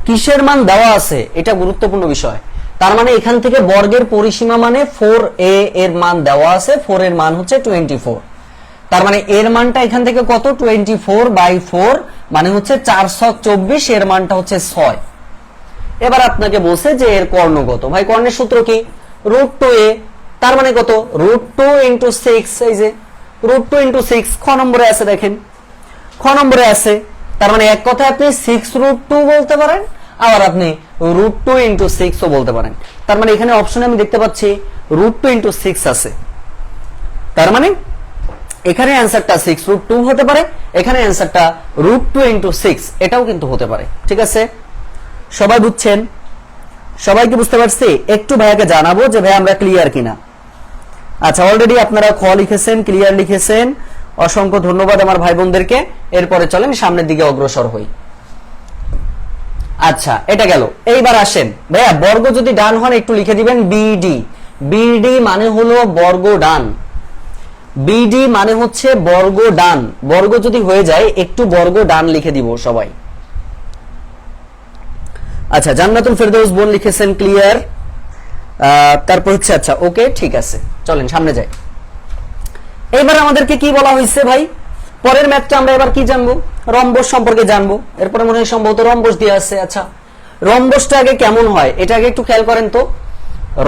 কিসের মান দেওয়া আছে এটা গুরুত্বপূর্ণ বিষয়। তার মানে এখান থেকে বর্গের পরিসীমা মানে 4a এর মান দেওয়া আছে, 4 এর মান হচ্ছে 24। তার মানে এর মানটা এখান থেকে কত? 24/4 মানে হচ্ছে 424, এর মানটা হচ্ছে 6। এবার আপনাকে বলছে যে এর কর্ণ কত। ভাই কর্ণের সূত্র কি? √2a। তার মানে কত? √2 × 6। এই যে √2 × 6 খ নম্বরে আছে, দেখেন খ নম্বরে আছে। তার মানে এক কথায় আপনি 6√2 বলতে পারেন, আবার আপনি √2 × 6 ও বলতে পারেন। তার মানে এখানে অপশনে আমি দেখতে পাচ্ছি √2 × 6 আছে। তার মানে এখানে অ্যান্সারটা 6√2 হতে পারে, এখানে অ্যান্সারটা √2 × 6 এটাও কিন্তু হতে পারে। ঠিক আছে, সবাই বুঝছেন? সবাইকে বুঝতে পারছি? একটু ভাইয়াকে জানাবো যে ভাই আমরা ক্লিয়ার কিনা। আচ্ছা অলরেডি আপনারা খ লিখেছেন, ক্লিয়ার লিখেছেন, অসংখ্য ধন্যবাদ আমার ভাই বোনদেরকে। এরপরে চলেন সামনের দিকে অগ্রসর হই। আচ্ছা এটা গেল। এইবার আসেন ভাইয়া, বর্গ যদি ডান হন একটু লিখে দিবেন বিডি। বিডি মানে হলো বর্গ ডান। বিডি মানে হচ্ছে বর্গ ডান। বর্গ যদি হয়ে যায় একটু বর্গ ডান লিখে দিব সবাই। আচ্ছা জান্নাতুল ফেরদৌস বোন লিখেছেন ক্লিয়ার। তারপর হচ্ছে আচ্ছা ওকে ঠিক আছে, চলেন সামনে যাই। এবার আমাদেরকে কি বলা হয়েছে ভাই? পরের ম্যাথটা আমরা এবার কি জানবো? রম্বস সম্পর্কে জানবো। এরপরে মনে হয় সম্ভবত রম্বস দিয়ে আছে। আচ্ছা রম্বসটা আগে কেমন হয় এটা আগে একটু খেয়াল করেন তো।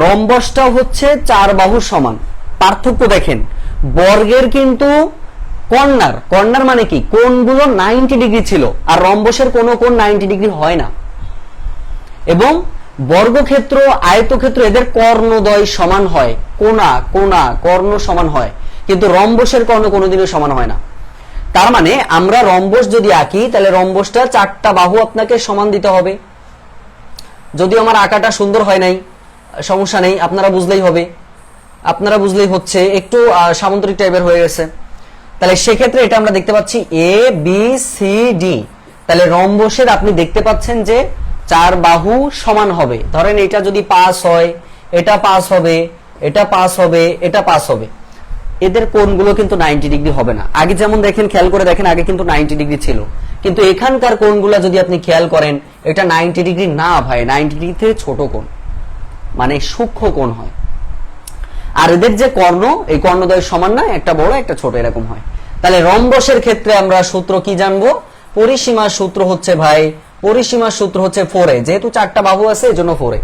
রম্বসটা হচ্ছে 4 বাহুর সমান। পার্থক্য দেখেন, বর্গের কিন্তু কর্নার, কর্নার মানে কি? কোণগুলো 90 ডিগ্রি ছিল, আর রম্বসের কোনো কোণ 90 ডিগ্রি হয় না। এবং বর্গক্ষেত্র, আয়তক্ষেত্র এদের কর্ণদ্বয় সমান হয়, কোণা কোণা কর্ণ সমান হয়, কিন্তু রম্বসের কর্ণ কোনোদিনও সমান হয় না। তার মানে আমরা রম্বস যদি আঁকি তাহলে রম্বসটা 4টা বাহু আপনাকে সমান দিতে হবে। যদিও আমার আঁকাটা সুন্দর হয় নাই, সমস্যা নেই, আপনারা বুঝলেই হবে, আপনারা বুঝলেই হচ্ছে, একটু সামন্তরিক টাইপের হয়ে গেছে। তাহলে সেক্ষেত্রে এটা আমরা দেখতে পাচ্ছি এ বি সি ডি। তাহলে রম্বসের আপনি দেখতে পাচ্ছেন যে 4 বাহু সমান হবে। ধরেন এটা যদি পাস হয়, এটা পাস হবে, এটা পাস হবে, এটা পাস হবে। এদের কোণগুলো কিন্তু 90 ডিগ্রি হবে না। আগে যেমন দেখেন, খেয়াল করে দেখেন, আগে কিন্তু 90 ডিগ্রি ছিল, কিন্তু এখানকার কোণগুলো যদি আপনি খেয়াল করেন এটা 90 ডিগ্রি না ভাই, 90 ডিগ্রি থেকে ছোট কোণ, মানে সূক্ষ্ম কোণ হয়। আর এদের যে কর্ণ, এই কর্ণদ্বয় সমান না, একটা বড় একটা ছোট এরকম হয়। তাহলে রম্বসের ক্ষেত্রে আমরা সূত্র কি জানবো? পরিসীমার সূত্র হচ্ছে ভাই, পরিসীমার সূত্র হচ্ছে 4a, যেহেতু 4টা বাহু আছে এজন্য 4a।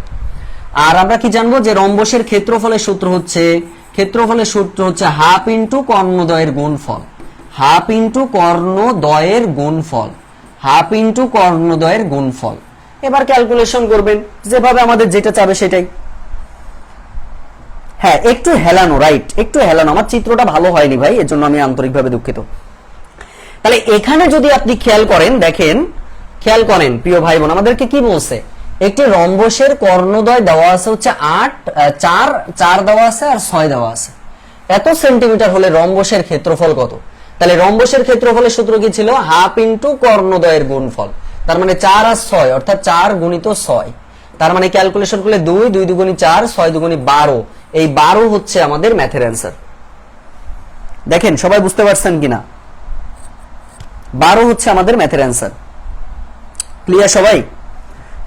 আর আমরা কি জানবো? যে রম্বসের ক্ষেত্রফলের সূত্র হচ্ছে, ক্ষেত্রফলের সূত্র হচ্ছে হাফ ইনটু কর্ণদ্বয়ের গুণফল, হাফ ইনটু কর্ণদ্বয়ের গুণফল, হাফ ইনটু কর্ণদ্বয়ের গুণফল। এবার ক্যালকুলেশন করবেন যেভাবে আমাদের যেটা চাবে সেটাই। হ্যাঁ একটু হেলানো, রাইট, একটু হেলানো, আমার চিত্রটা ভালো হয়নি ভাই, এর জন্য আমি আন্তরিকভাবে দুঃখিত। তাহলে এখানে যদি আপনি খেয়াল করেন, দেখেন খেয়াল করেন প্রিয় ভাই বোন, আমাদেরকে কি বলছে, একটি রম্বসের কর্ণদ্বয় দেওয়া আছে হচ্ছে 4 দেওয়া আছে আর 6 দেওয়া আছে। এত সেন্টিমিটার হলে রম্বসের ক্ষেত্রফল কত? তাহলে রম্বসের ক্ষেত্রফলের সূত্র কি ছিল? হাফ ইন্টু কর্ণদ্বয়ের গুণফল। তার মানে 4 আর 6 অর্থাৎ 4 গুণিত 6। তার মানে ক্যালকুলেশন করলে 2 2 দুগুণী 4 6 দুগুণী 12। এই 12 হচ্ছে আমাদের ম্যাথের অ্যান্সার। দেখেন সবাই বুঝতে পারছেন কিনা? 12 হচ্ছে আমাদের ম্যাথের অ্যান্সার। ক্লিয়ার সবাই?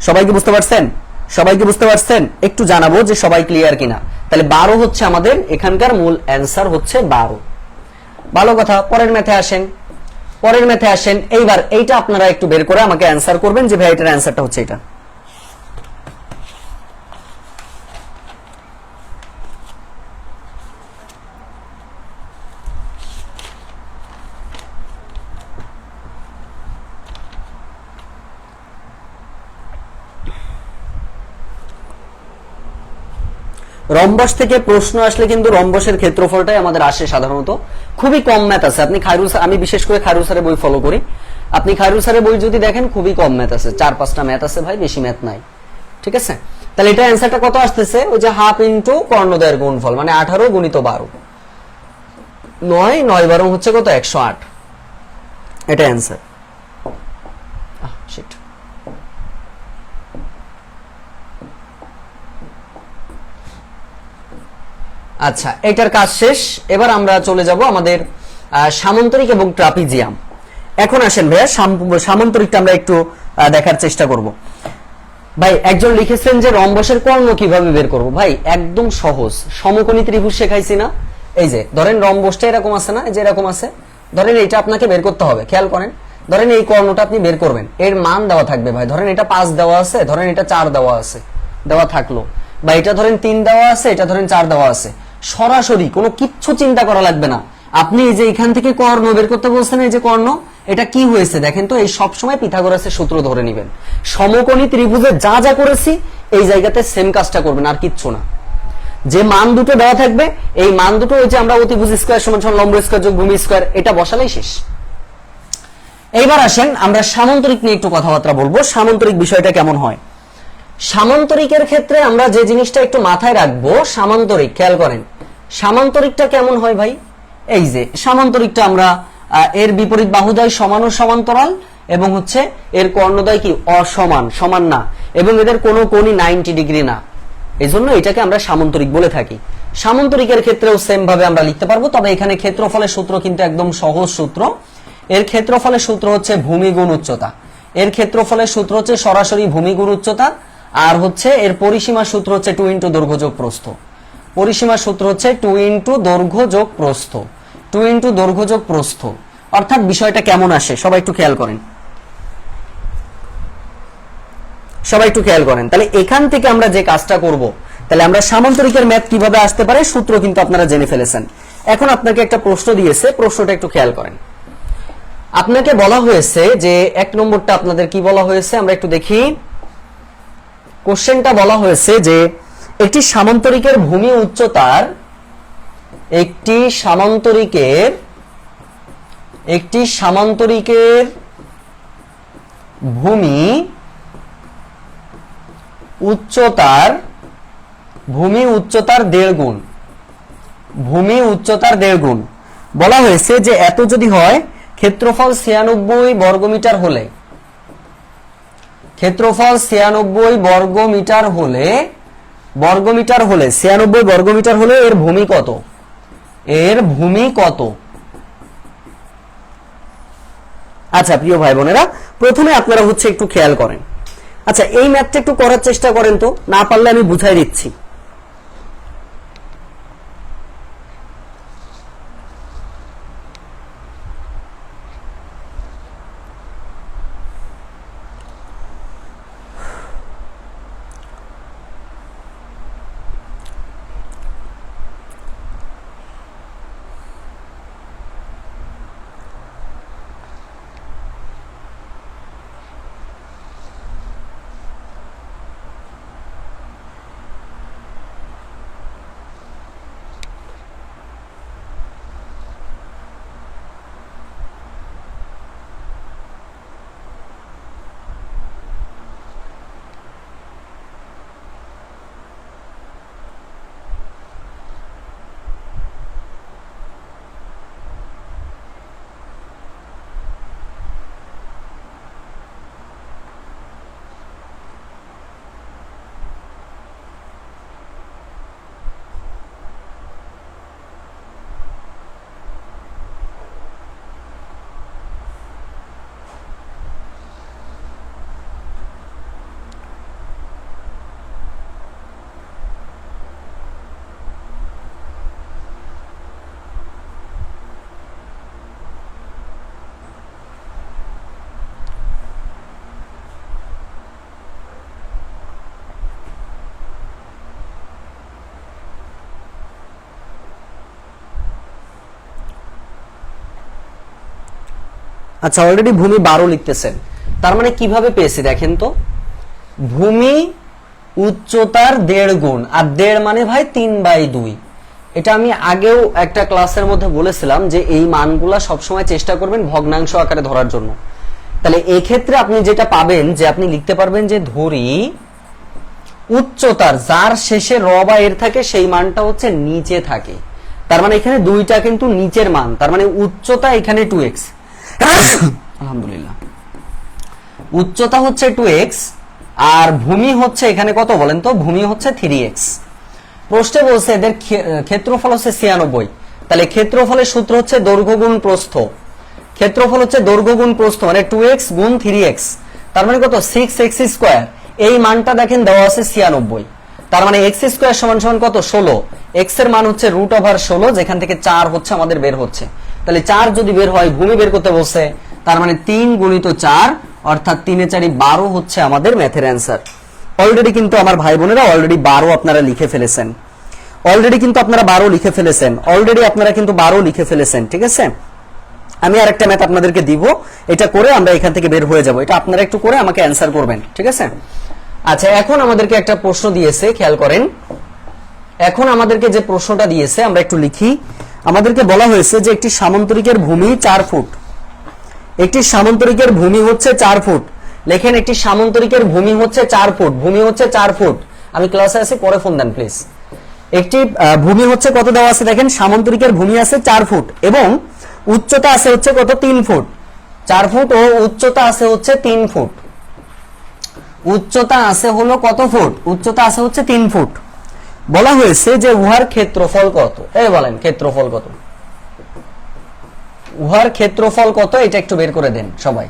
সবাইকে বুঝতে পারছেন? সবাইকে বুঝতে পারছেন? একটু জানাবো যে সবাই ক্লিয়ার কিনা। তাহলে 12 হচ্ছে আমাদের এখানকার মূল অ্যান্সার হচ্ছে 12। ভালো কথা। পরের ম্যাথে আসেন, পরের ম্যাথে আসেন। এইবার এইটা আপনারা একটু বের করে আমাকে অ্যান্সার করবেন যে ভাই এটার অ্যান্সারটা হচ্ছে এটা। রম্বস থেকে প্রশ্ন আসলে কিন্তু রম্বসের ক্ষেত্রফলটাই আমাদের আসে সাধারণত। খুবই কম ম্যাথ আছে। আপনি খায়রুল স্যার, আমি বিশেষ করে খায়রুল স্যারের বই ফলো করি, আপনি খায়রুল স্যারের বই যদি দেখেন খুবই কম ম্যাথ আছে, 4-5টা ম্যাথ আছে ভাই, বেশি ম্যাথ নাই। ঠিক আছে? তাহলে এটা অ্যান্সারটা কত আসতেছে? ওই যে হাফ ইন্টু কর্ণদ্বয়ের গুণফল, মানে 18 গুণিত 12, 9 9 12 হচ্ছে কত? 108। এটা অ্যান্সার। আচ্ছা, এটার কাজ শেষ। এবার আমরা চলে যাব আমাদের সামান্তরিক এবং ট্রাপিজিয়াম। এখন আসেন ভাইয়া সামান্তরিকটা আমরা একটু দেখার চেষ্টা করব। ভাই একজন লিখেছেন যে রম্বসের কর্ণ কিভাবে বের করব। ভাই একদম সহজ, সমকোণী ত্রিভুজ শেখাইছি না? এই যে ধরেন রম্বসটা এরকম আছে না, এই যে এরকম আছে, ধরেন এইটা আপনাকে বের করতে হবে। খেয়াল করেন, ধরেন এই কর্ণটা আপনি বের করবেন, এর মান দেওয়া থাকবে ভাই। ধরেন এটা 5 দেওয়া আছে, ধরেন এটা 4 দেওয়া আছে, দেওয়া থাকলো, বা এটা ধরেন 3 দেওয়া আছে, এটা ধরেন 4 দেওয়া আছে। সরাসরি কোনো কিচ্ছু চিন্তা করা লাগবে না, আপনি এই যে এখান থেকে কর্ণ বের করতে বলছেন, এই যে কর্ণ, এটা কি হয়েছে দেখেন তো। এই সব সময় পিথাগোরাসের সূত্র ধরে নেবেন। সমকোণী ত্রিভুজে যা যা করেছি এই জায়গাতে সেম কাজটা করবেন, আর কিচ্ছু না। যে মান দুটো দেওয়া থাকবে, এই মান দুটো ওই যে আমরা অতিভুজ স্কয়ার সমান সমান লম্ব স্কয়ার যোগ ভূমি স্কয়ার, এটা বসালেই শেষ। এইবার আসেন আমরা সামান্তরিক নিয়ে একটু কথাবার্তা বলবো। সামান্তরিক বিষয়টা কেমন হয়? সামান্তরিকের ক্ষেত্রে আমরা যে জিনিসটা একটু মাথায় রাখবো, সামান্তরিক, খেয়াল করেন সামান্তরিকটা কেমন হয় ভাই। এই যে সামান্তরিকটা আমরা এর বিপরীত বাহুদ্বয় সমান ও সমান্তরাল, এবং হচ্ছে এর কর্ণদ্বয় কি অসমান, সমান না, এবং এদের কোনো কোণই 90 ডিগ্রি না। এই জন্য এটাকে আমরা সামান্তরিক বলে থাকি। সামান্তরিকের ক্ষেত্রেও সেম ভাবে আমরা লিখতে পারবো, তবে এখানে ক্ষেত্রফলের সূত্র কিন্তু একদম সহজ সূত্র। এর ক্ষেত্রফলের সূত্র হচ্ছে ভূমি গুণ উচ্চতা। এর ক্ষেত্রফলের সূত্র হচ্ছে সরাসরি ভূমি গুণ উচ্চতা, আর হচ্ছে এর পরিসীমার সূত্র হচ্ছে 2 ইন্টু দৈর্ঘ্য যোগ প্রস্থ। পরিসীমার সূত্র হচ্ছে 2 ইন্টু দৈর্ঘ্য যোগ প্রস্থ, 2 ইন্টু দৈর্ঘ্য যোগ প্রস্থ। অর্থাৎ বিষয়টা কেমন আসে সবাই একটু খেয়াল করেন, সবাই একটু খেয়াল করেন। তাহলে এখান থেকে আমরা যে কাজটা করব, তাহলে আমরা সামান্তরিকের ম্যাথ কিভাবে আসতে পারে সূত্র কিন্তু আপনারা জেনে ফেলেছেন। এখন আপনাকে একটা প্রশ্ন দিয়েছে, প্রশ্নটা একটু খেয়াল করেন। আপনাকে বলা হয়েছে যে 1 নম্বরটা আপনাদের কি বলা হয়েছে আমরা একটু দেখি। কোশ্চেনটা বলা হয়েছে যে একটি সামান্তরিকের ভূমি উচ্চতার, একটি সামান্তরিকের ভূমি উচ্চতার 1.5 গুণ, ভূমি উচ্চতার 1.5 গুণ। বলা হয়েছে যে এত যদি হয়, ক্ষেত্রফল 96 বর্গমিটার হলে, ক্ষেত্রফল 96 বর্গমিটার হলে, 96 বর্গমিটার হলে এর ভূমি কত? এর ভূমি কত? আচ্ছা প্রিয় ভাই বোনেরা, প্রথমে আপনারা হচ্ছে একটু খেয়াল করেন। আচ্ছা এই ম্যাথটা একটু করার চেষ্টা করেন তো, না পারলে আমি বুঝাই দিচ্ছি। আচ্ছা, অলরেডি ভূমি 12 লিখতেছেন, তার মানে কিভাবে পেয়েছি দেখেন তো, ভূমি উচ্চতার 1.5 গুণ, আর 1.5 মানে ভাই 3/2। এটা আমি আগেও একটা ক্লাসের মধ্যে বলেছিলাম যে এই মানগুলা সবসময় চেষ্টা করবেন ভগ্নাংশ আকারে ধরার জন্য। তাহলে এই ক্ষেত্রে আপনি যেটা পাবেন যে আপনি লিখতে পারবেন যে ধরি উচ্চতার যার শেষে র বা এর থাকে সেই মানটা হচ্ছে নিচে থাকে, তার মানে এখানে দুইটা কিন্তু নিচের মান, তার মানে উচ্চতা এখানে 2x। আলহামদুলিল্লাহ, উচ্চতা হচ্ছে 2x আর ভূমি হচ্ছে এখানে কত বলেন তো, ভূমি হচ্ছে 3x। প্রশ্নে বলছে এদের ক্ষেত্রফল হচ্ছে 96, তাহলে ক্ষেত্রফলের সূত্র হচ্ছে দৈর্ঘ্য গুণ প্রস্থ। ক্ষেত্রফল হচ্ছে দৈর্ঘ্য গুণ প্রস্থ, মানে 2x গুণ 3x, তার মানে কত 6x স্কয়ার। এই মানটা দেখেন দেওয়া আছে 96, তার মানে x স্কয়ার সমান সমান কত 16। x এর মান হচ্ছে √16, যেখান থেকে 4 হচ্ছে আমাদের বের হচ্ছে। তাহলে 4 যদি বের হয়, ভূমি বের করতে বলছে, তার মানে 3 গুণিত 4 অর্থাৎ 3 এ 4 12 হচ্ছে আমাদের ম্যাথের অ্যান্সার। অলরেডি কিন্তু আমার ভাই বোনেরা অলরেডি 12 আপনারা লিখে ফেলেছেন, অলরেডি কিন্তু আপনারা 12 লিখে ফেলেছেন, অলরেডি আপনারা কিন্তু 12 লিখে ফেলেছেন। ঠিক আছে, আমি আর একটা ম্যাথ আপনাদেরকে দিব, এটা করে আমরা এখান থেকে বের হয়ে যাব, এটা আপনারা একটু করে আমাকে অ্যান্সার করবেন। ঠিক আছে, আচ্ছা এখন আমাদেরকে একটা প্রশ্ন দিয়েছে, খেয়াল করেন। এখন আমাদেরকে যে প্রশ্নটা দিয়েছে আমরা একটু লিখি। আমাদেরকে বলা হয়েছে যে একটি সামান্তরিকের ভূমি 4 ফুট, একটি সামান্তরিকের ভূমি হচ্ছে 4 ফুট। লেখেন একটি সামান্তরিকের ভূমি হচ্ছে 4 ফুট, ভূমি হচ্ছে 4 ফুট। আমি ক্লাসে আছি, পরে ফোন দেন প্লিজ। একটি ভূমি হচ্ছে কত দেওয়া আছে দেখেন, সামান্তরিকের ভূমি আছে 4 ফুট এবং উচ্চতা আছে হচ্ছে কত 3 ফুট। 4 ফুট ও উচ্চতা আছে হচ্ছে 3 ফুট। উচ্চতা আছে হলো কত ফুট, উচ্চতা আছে হচ্ছে 3 ফুট। বলা হয়েছে যে উহার ক্ষেত্রফল কত, এই বলেন ক্ষেত্রফল কত, উহার ক্ষেত্রফল কত, এটা একটু বের করে দেন সবাই।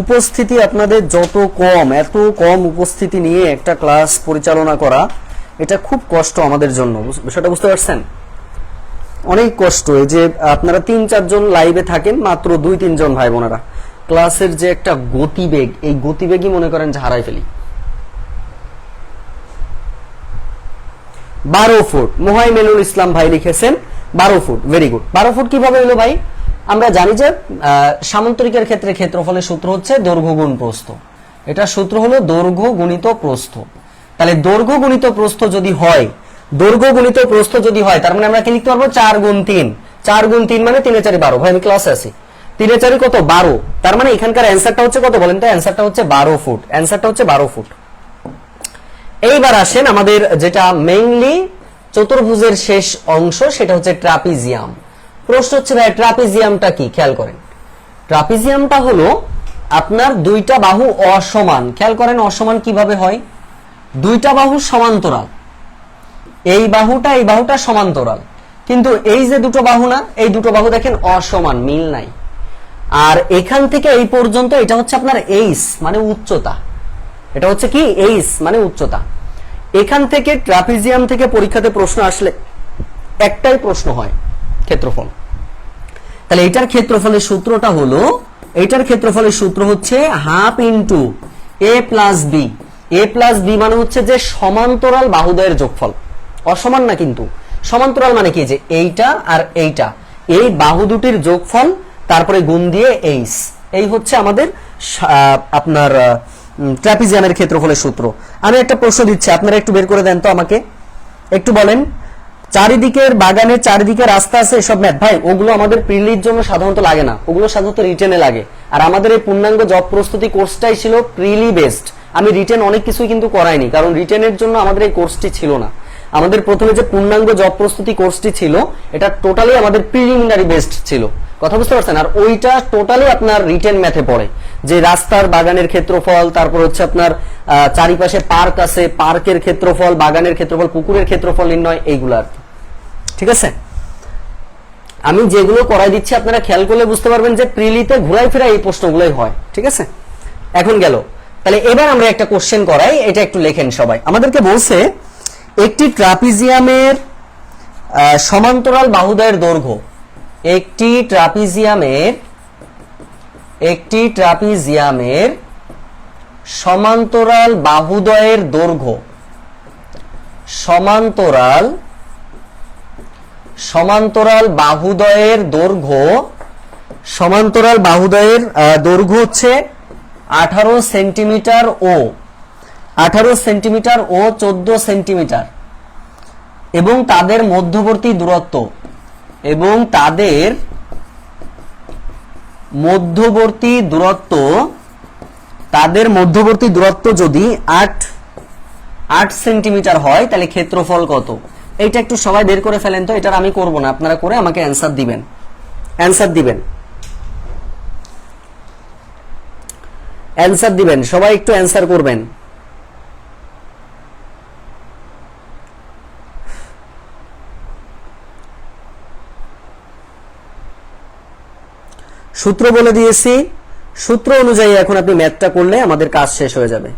উপস্থিতি আপনাদের যত কম, এত কম উপস্থিতি নিয়ে একটা ক্লাস পরিচালনা করা, এটা খুব কষ্ট আমাদের জন্য, বিষয়টা বুঝতে পারছেন? অনেক কষ্ট। এই যে আপনারা 3-4 জন লাইভে থাকেন, মাত্র 2-3 জন ভাই বোনেরা, ক্লাসের যে একটা গতিবেগ, এই গতিবেগই মনে করেন যে হারাই ফেলি। 12 ফুট মোহাইমেনুল ইসলাম ভাই লিখেছেন 12 ফুট, ভেরি গুড। 12 ফুট কিভাবে হলো ভাই? আমরা জানি যে সামান্তরিকের ক্ষেত্রে ক্ষেত্রফলের সূত্র হচ্ছে দৈর্ঘ্য গুণ প্রস্থ, এটা সূত্র হলো দৈর্ঘ্য গুণিত প্রস্থ। তাহলে দৈর্ঘ্য গুণিত প্রস্থ যদি হয়, দৈর্ঘ্য গুণিত প্রস্থ যদি হয়, তার মানে আমরা কি লিখতে পারবো 4 গুণ 3, 4 গুণ 3 মানে 3 এ 4 12। ভাই আমি ক্লাসে আছি, 3 এ 4 কত 12, তার মানে এখানকার অ্যান্সারটা হচ্ছে কত বলেন তো, অ্যান্সারটা হচ্ছে 12 ফুট, অ্যান্সারটা হচ্ছে 12 ফুট। এইবার আসেন আমাদের যেটা মেইনলি চতুর্ভুজের শেষ অংশ, সেটা হচ্ছে ট্রাপিজিয়াম। প্রশ্ন হচ্ছে ভাই ট্রাপিজিয়ামটা কি? খেয়াল করেন, ট্রাপিজিয়ামটা হলো আপনার দুইটা বাহু অসমান। খেয়াল করেন অসমান কিভাবে হয়, দুইটা বাহু সমান্তরাল, এই বাহুটা এই বাহুটা সমান্তরাল, কিন্তু এই যে দুটো বাহু না, এই দুটো বাহু দেখেন অসমান, মিল নাই। আর এখান থেকে এই পর্যন্ত এটা হচ্ছে আপনার এইচ মানে উচ্চতা, এটা হচ্ছে কি এইচ মানে উচ্চতা। এখান থেকে ট্রাপিজিয়াম থেকে পরীক্ষাতে প্রশ্ন আসলে একটাই প্রশ্ন হয়, ক্ষেত্রফল। তাহলে এটার ক্ষেত্রফলের সূত্রটা হলো, এটার ক্ষেত্রফলের সূত্র হচ্ছে হাফ ইন্টু এ প্লাস বি। এ প্লাস বি মানে হচ্ছে যে সমান্তরাল বাহুদ্বয়ের যোগফল, অসমান না কিন্তু সমান্তরাল, মানে কি যে এইটা আর এইটা, এই বাহু দুটির যোগফল, তারপরে গুণ দিয়ে এইচ। এই হচ্ছে আমাদের আপনার ট্রাপিজিয়ামের ক্ষেত্রফলের সূত্র। আমি একটা প্রশ্ন দিচ্ছি, আপনারা একটু বের করে দেন তো আমাকে, একটু বলেন। চারিদিকের বাগানে চারিদিকে রাস্তা আছে, এসব ম্যাথ ভাই ওগুলো আমাদের প্রিলির জন্য সাধারণত লাগে না, ওগুলো সাধারণত রিটেনে লাগে। আর আমাদের এই পূর্ণাঙ্গ জব প্রস্তুতি কোর্সটাই ছিল প্রিলি বেসড। আমি রিটেন অনেক কিছুই কিন্তু করাইনি, কারণ রিটেনের জন্য আমাদের এই কোর্সটি ছিল না। আমাদের প্রথমে যে পূর্ণাঙ্গ জব প্রস্তুতি কোর্সটি ছিল, এটা টোটালি আমাদের প্রিলিমিনারি বেসড ছিল, কথা বুঝতে পারছেন? আর ওইটা টোটালি আপনার রিটেন ম্যাথে পড়ে, যে রাস্তার বাগানের ক্ষেত্রফল, তারপর হচ্ছে আপনার চারিপাশে পার্ক আছে, পার্কের ক্ষেত্রফল, বাগানের ক্ষেত্রফল, পুকুরের ক্ষেত্রফল নির্ণয়, এইগুলো আর কি। ঠিক আছে, আমি যেগুলো করাই দিচ্ছি আপনারা খেয়াল করলে বুঝতে পারবেন যে প্রিলিতে ঘুরাই ফেরাই এই প্রশ্নগুলোই হয়। ঠিক আছে, এখন গেল। তাহলে এবার আমরা একটা কোশ্চেন করাই, এটা একটু লেখেন সবাই। আমাদেরকে বলছে একটি ট্রাপিজিয়ামের সমান্তরাল বাহুদ্বয়ের দৈর্ঘ্য, একটি ট্রাপিজিয়ামের সমান্তরাল বাহুদ্বয়ের দৈর্ঘ্য, সমান্তরাল সমান্তরাল বাহুদ্বয়ের দৈর্ঘ্য হচ্ছে 18 সেন্টিমিটার ও 14 সেন্টিমিটার এবং তাদের মধ্যবর্তী দূরত্ব যদি 8 সেন্টিমিটার হয় তাহলে ক্ষেত্রফল কত? এইটা একটু সবাই বের করে ফেলেন তো। এটা আমি করব না, আপনারা করে আমাকে অ্যানসার দিবেন। সবাই একটু অ্যানসার করবেন। সূত্র বলে দিয়েছি, সূত্র অনুযায়ী এখন আপনি ম্যাথটা করলে আমাদের কাজ শেষ হয়ে যাবে।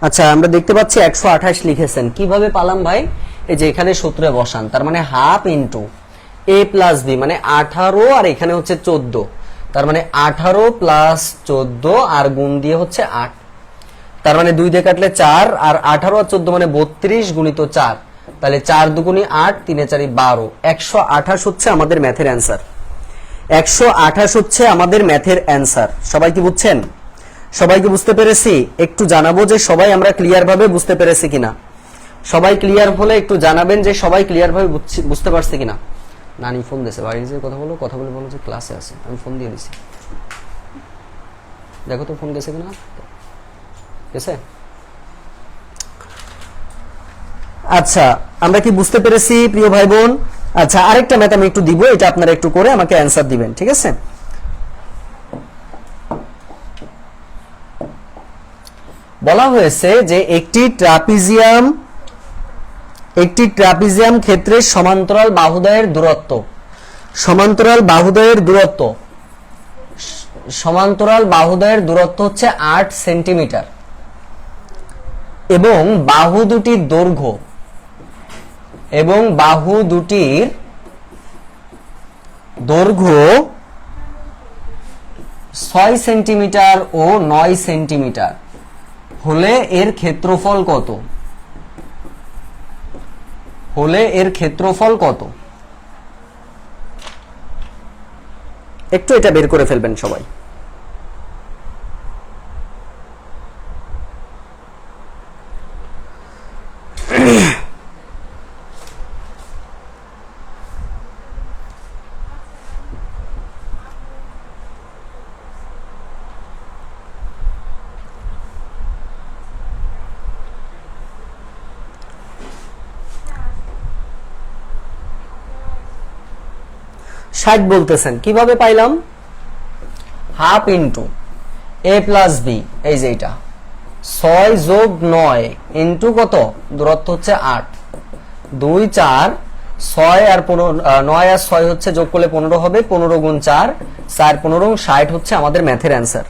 আচ্ছা, আমরা দেখতে পাচ্ছি 128 লিখেছেন। কিভাবে পালাম ভাই? এই যে এখানে সূত্রে বসান, তার মানে half into a plus B, মানে 18 আর এখানে হচ্ছে 14, তার মানে 18 প্লাস 14 আর গুণ দিয়ে হচ্ছে 8, তার মানে 2 দিয়ে কাটলে 4 আর 18 আর 14 মানে 32 গুণিত 4, তাহলে 4 দুগুণে 8, 3 এ 4 12, 128 হচ্ছে আমাদের ম্যাথের অ্যান্সার। 128 হচ্ছে আমাদের ম্যাথের অ্যান্সার। সবাই কি বুঝছেন? সবাইকে বুঝতে পেরেছি? একটু জানাবো যে সবাই আমরা ক্লিয়ার ভাবে বুঝতে পেরেছি কিনা। সবাই ক্লিয়ার হলে একটু জানাবেন যে সবাই ক্লিয়ার ভাবে বুঝতে পারছে কিনা। নানি ফোন দিয়েছে, বাড়ি যে কথা বলে বলো যে ক্লাসে আছে, আমি ফোন দিয়ে দিছি, দেখো তো ফোন গেছে কিনা। গেছে? আচ্ছা, আমরা কি বুঝতে পেরেছি প্রিয় ভাই বোন? আচ্ছা, আরেকটা ম্যাথ আমি একটু দিব, এটা আপনারা একটু করে আমাকে অ্যান্সার দিবেন, ঠিক আছে? বলা হয়েছে যে একটি ট্রাপিজিয়াম ক্ষেত্রের সমান্তরাল বাহুদ্বয়ের দূরত্ব হচ্ছে 8 সেন্টিমিটার এবং বাহু দুটির দৈর্ঘ্য 6 সেন্টিমিটার ও 9 সেন্টিমিটার হলে এর ক্ষেত্রফল কত? একটু এটা বের করে ফেলবেন সবাই। ষাট বলতেছেন, কিভাবে পাইলাম? Half into a plus B, এই যে এটা 6 যোগ 9 ইন্টু কত? দূরত্ব হচ্ছে 8, 2 4 6 আর 9 আর 6 হচ্ছে যোগ করলে 15 হবে, 15 গুণ 4 4 15 60 হচ্ছে আমাদের ম্যাথের অ্যান্সার।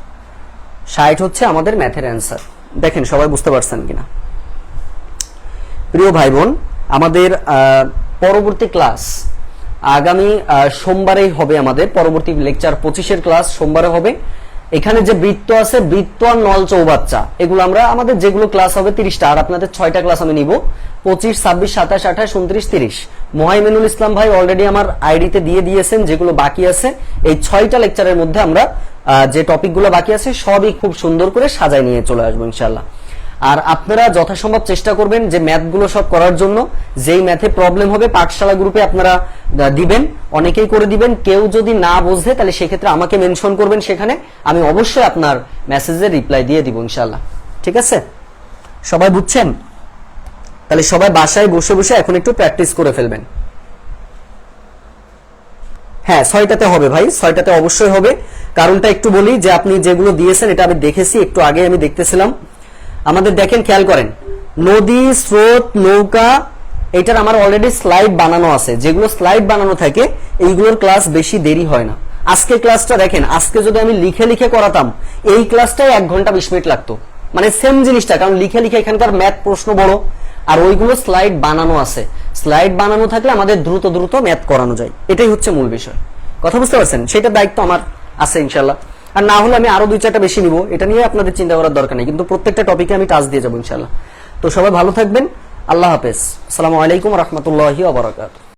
60 হচ্ছে আমাদের ম্যাথের অ্যান্সার। দেখেন সবাই বুঝতে পারছেন কিনা। প্রিয় ভাই বোন, আমাদের পরবর্তী ক্লাস আগামী সোমবারেই হবে। আমাদের পরবর্তী লেকচার 25 ক্লাস সোমবারে হবে। এখানে যে বৃত্ত আছে, বৃত্ত আর নল চৌবাচ্চা, এগুলো আমরা আমাদের যেগুলো ক্লাস হবে 30টা, আর আপনাদের 6টা ক্লাস আমি নিব, 25 26 27 28 29 30। মোহাইমিনুল ইসলাম ভাই অলরেডি আমার আইডিতে দিয়ে দিয়েছেন যেগুলো বাকি আছে। এই 6টা লেকচারের মধ্যে আমরা যে টপিকগুলো বাকি আছে সবই খুব সুন্দর করে সাজায় নিয়ে চলে আসবো ইনশাআল্লাহ। আর আপনারা যথাসম্ভব চেষ্টা করবেন যে ম্যাথগুলো সব করার জন্য। যেই ম্যাথে প্রবলেম হবে পাঠশালা গ্রুপে আপনারা দিবেন, অনেকেই করে দিবেন। কেউ যদি না বোঝে তাহলে সেক্ষেত্রে আমাকে মেনশন করবেন সেখানে, আমি অবশ্যই আপনার মেসেজের রিপ্লাই দিয়ে দিব ইনশাআল্লাহ। ঠিক আছে, সবাই বুঝছেন? তাহলে সবাই বাসায় বসে বসে এখন একটু প্র্যাকটিস করে ফেলবেন। হ্যাঁ 6টাতে হবে ভাই, 6টাতে অবশ্যই হবে। কারণটা একটু বলি যে আপনি যেগুলো দিয়েছেন এটা আমি দেখেছি, একটু আগে আমি দেখতেছিলাম। আমাদের দেখেন, খেয়াল করেন, নদী, স্রোত, নৌকা, এটার আমার অলরেডি স্লাইড বানানো আছে। যেগুলো স্লাইড বানানো থাকে এইগুলোর ক্লাস বেশি দেরি হয় না। আজকে ক্লাসটা দেখেন, আজকে যদি আমি লিখে লিখে করাতাম এই ক্লাসটাই 1 ঘন্টা 20 মিনিট লাগতো, মানে সেম জিনিসটা। কারণ লিখে লিখে এখানকার ম্যাথ প্রশ্ন বড়, আর ওইগুলো স্লাইড বানানো আছে। স্লাইড বানানো থাকলে আমাদের দ্রুত দ্রুত ম্যাথ করানো যায়, এটাই হচ্ছে মূল বিষয়। কথা বুঝতে পারছেন? সেটার দায়িত্ব আমার আছে ইনশাল্লাহ। আর না হলে আমি আরো 2-4টা বেশি নিব, এটা নিয়ে আপনাদের চিন্তা করার দরকার নেই, কিন্তু প্রত্যেকটা টপিকে আমি টাচ দিয়ে যাবো ইনশাল্লাহ। তো সবাই ভালো থাকবেন, আল্লাহ হাফেজ, আসসালামু আলাইকুম রহমতুল্লাহি ওয়া বারাকাতুহু।